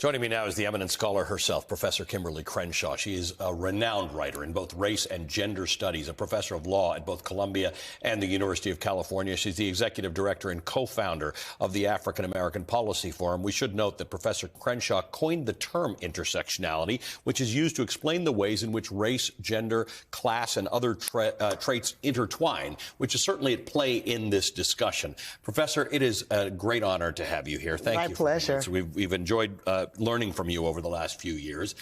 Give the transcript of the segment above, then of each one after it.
Joining me now is the eminent scholar herself, Professor Kimberly Crenshaw. She is a renowned writer in both race and gender studies, a professor of law at both Columbia and the University of California. She's the executive director and co-founder of the African American Policy Forum. We should note that Professor Crenshaw coined the term intersectionality, which is used to explain the ways in which race, gender, class, and other traits intertwine, which is certainly at play in this discussion. Professor, it is a great honor to have you here. Thank you. My pleasure. We've enjoyed learning from you over the last few years.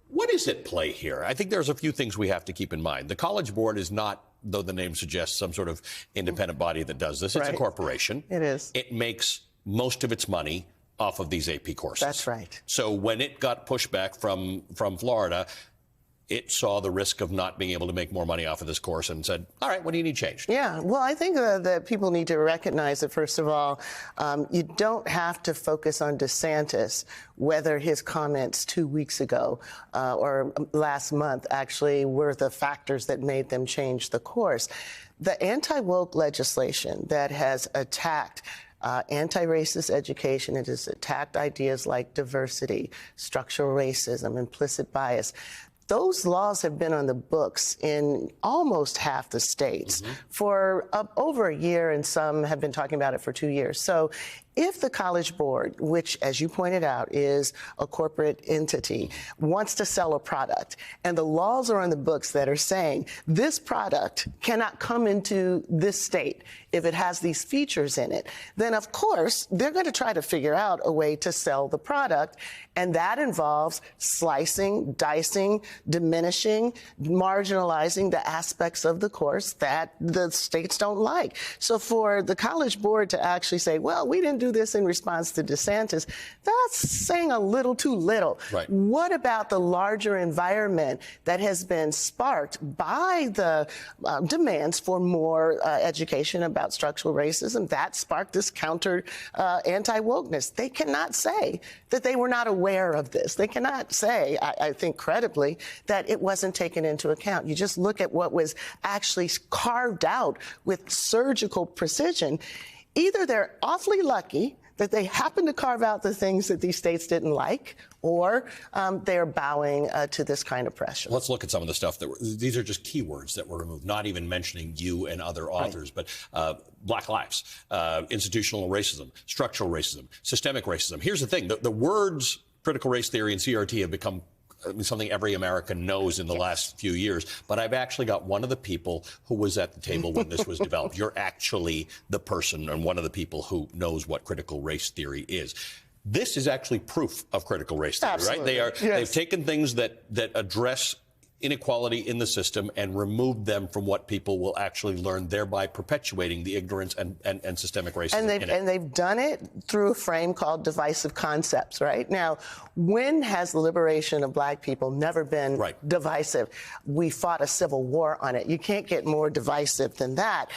What is at play here? I think there's a few things we have to keep in mind. The College Board is not, though the name suggests, some sort of independent body that does this. It's a corporation. It is. It makes most of its money off of these AP courses. That's right. So when it got pushback from Florida, it saw the risk of not being able to make more money off of this course and said, all right, what do you need changed? Yeah, well, I think that people need to recognize that, first of all, you don't have to focus on DeSantis, whether his comments 2 weeks ago or last month actually were the factors that made them change the course. The anti-woke legislation that has attacked anti-racist education, it has attacked ideas like diversity, structural racism, implicit bias. Those laws have been on the books in almost half the states for over a year, and some have been talking about it for 2 years. So if the College Board, which, as you pointed out, is a corporate entity, wants to sell a product, and the laws are on the books that are saying this product cannot come into this state if it has these features in it, then of course they're going to try to figure out a way to sell the product, and that involves slicing, dicing, diminishing, marginalizing the aspects of the course that the states don't like. So for the College Board to actually say, well, we didn't do this in response to DeSantis, that's saying a little too little. Right. What about the larger environment that has been sparked by the demands for more education about structural racism? That sparked this counter anti-wokeness. They cannot say that they were not aware of this. They cannot say, I think credibly, that it wasn't taken into account. You just look at what was actually carved out with surgical precision. Either they're awfully lucky that they happen to carve out the things that these states didn't like, or they're bowing to this kind of pressure. Let's look at some of the stuff these are just keywords that were removed, not even mentioning you and other authors, but Black lives, institutional racism, structural racism, systemic racism. Here's the thing, the words critical race theory and CRT have become something every American knows in the last few years, but I've actually got one of the people who was at the table when this was developed. You're actually the person and one of the people who knows what critical race theory is. This is actually proof of critical race theory, Absolutely. right? They've taken things that address inequality in the system and removed them from what people will actually learn, thereby perpetuating the ignorance and systemic racism. And they've done it through a frame called divisive concepts, right? Now, when has the liberation of black people never been divisive? We fought a civil war on it. You can't get more divisive than that.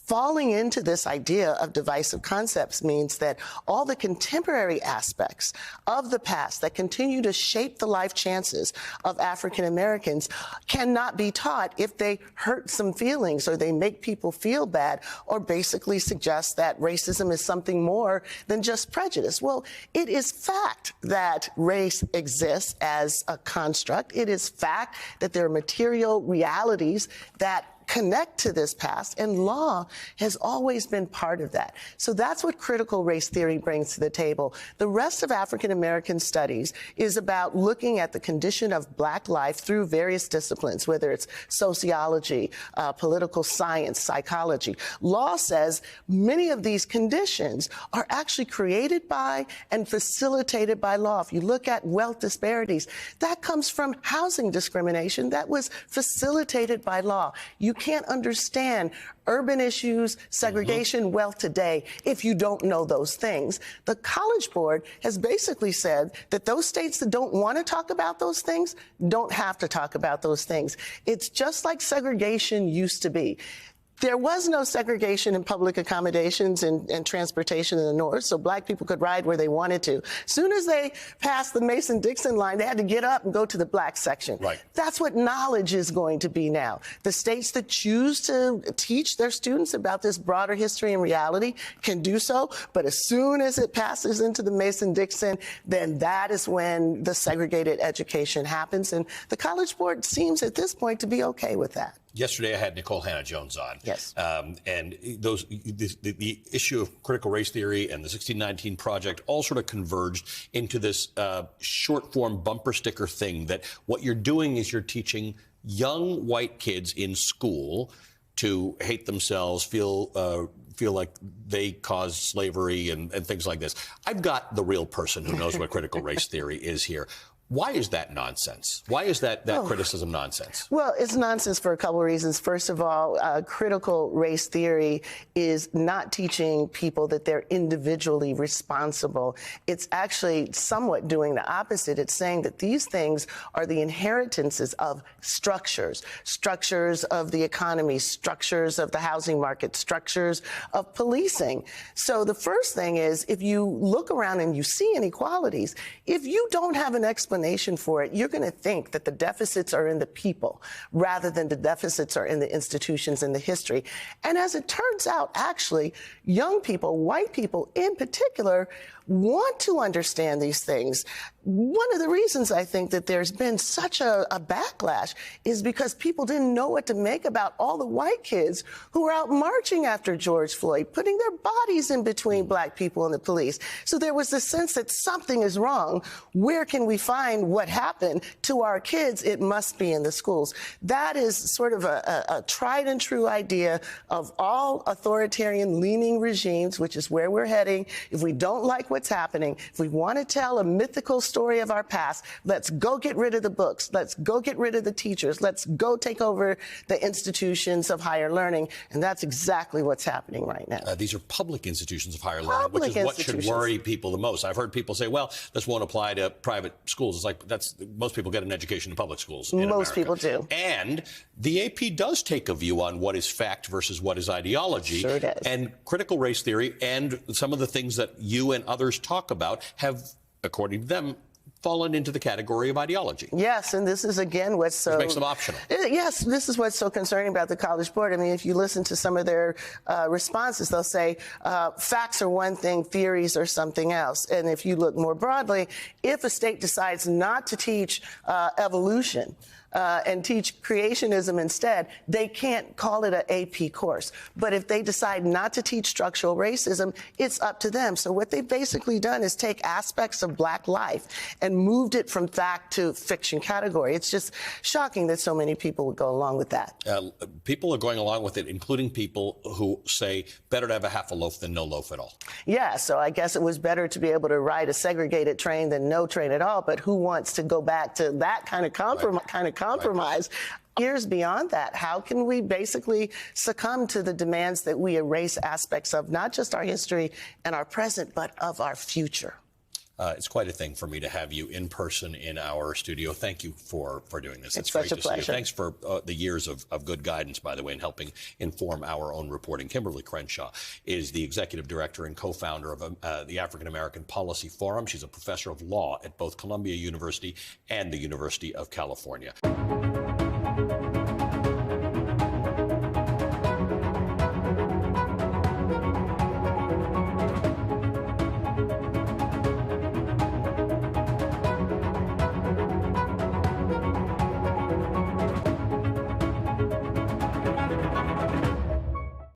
Falling into this idea of divisive concepts means that all the contemporary aspects of the past that continue to shape the life chances of African Americans cannot be taught if they hurt some feelings or they make people feel bad or basically suggest that racism is something more than just prejudice. Well, it is fact that race exists as a construct. It is fact that there are material realities that connect to this past, and law has always been part of that. So that's what critical race theory brings to the table. The rest of African American studies is about looking at the condition of black life through various disciplines, whether it's sociology, political science, psychology. Law says many of these conditions are actually created by and facilitated by law. If you look at wealth disparities, that comes from housing discrimination that was facilitated by law. You can't understand urban issues, segregation, wealth today if you don't know those things. The College Board has basically said that those states that don't want to talk about those things don't have to talk about those things. It's just like segregation used to be. There was no segregation in public accommodations and transportation in the North, so black people could ride where they wanted to. As soon as they passed the Mason-Dixon line, they had to get up and go to the black section. Right. That's what knowledge is going to be now. The states that choose to teach their students about this broader history and reality can do so, but as soon as it passes into the Mason-Dixon, then that is when the segregated education happens, and the College Board seems at this point to be okay with that. Yesterday, I had Nicole Hannah-Jones on. Yes. And the issue of critical race theory and the 1619 Project all sort of converged into this short-form bumper sticker thing that what you're doing is you're teaching young white kids in school to hate themselves, feel like they caused slavery and things like this. I've got the real person who knows what critical race theory is here. Why is that nonsense? Why is that criticism nonsense? Well, it's nonsense for a couple of reasons. First of all, critical race theory is not teaching people that they're individually responsible. It's actually somewhat doing the opposite. It's saying that these things are the inheritances of structures of the economy, structures of the housing market, structures of policing. So the first thing is, if you look around and you see inequalities, if you don't have an explanation for it, you're going to think that the deficits are in the people rather than the deficits are in the institutions and the history. And as it turns out, actually, young people, white people in particular, want to understand these things. One of the reasons I think that there's been such a backlash is because people didn't know what to make about all the white kids who were out marching after George Floyd, putting their bodies in between black people and the police. So there was this sense that something is wrong. Where can we find what happened to our kids? It must be in the schools. That is sort of a tried and true idea of all authoritarian leaning regimes, which is where we're heading. If we don't like what's happening, if we want to tell a mythical story of our past, let's go get rid of the books. Let's go get rid of the teachers. Let's go take over the institutions of higher learning. And that's exactly what's happening right now. These are public institutions of higher learning, which is what should worry people the most. I've heard people say, well, this won't apply to private schools. It's like most people get an education in public schools in America. Most people do. And the AP does take a view on what is fact versus what is ideology. Sure does. And critical race theory and some of the things that you and others talk about have, according to them, fallen into the category of ideology. Yes, and this is, again, what's so... Which makes them optional. Yes, this is what's so concerning about the College Board. I mean, if you listen to some of their responses, they'll say facts are one thing, theories are something else. And if you look more broadly, if a state decides not to teach evolution, and teach creationism instead, they can't call it an AP course. But if they decide not to teach structural racism, it's up to them. So what they've basically done is take aspects of black life and moved it from fact to fiction category. It's just shocking that so many people would go along with that. People are going along with it, including people who say better to have a half a loaf than no loaf at all. Yeah, so I guess it was better to be able to ride a segregated train than no train at all. But who wants to go back to that kind of compromise? Years beyond that, how can we basically succumb to the demands that we erase aspects of not just our history and our present, but of our future? It's quite a thing for me to have you in person in our studio. Thank you for doing this. It's such a pleasure. Thanks for the years of good guidance, by the way, in helping inform our own reporting. Kimberly Crenshaw is the executive director and co-founder of the African American Policy Forum. She's a professor of law at both Columbia University and the University of California.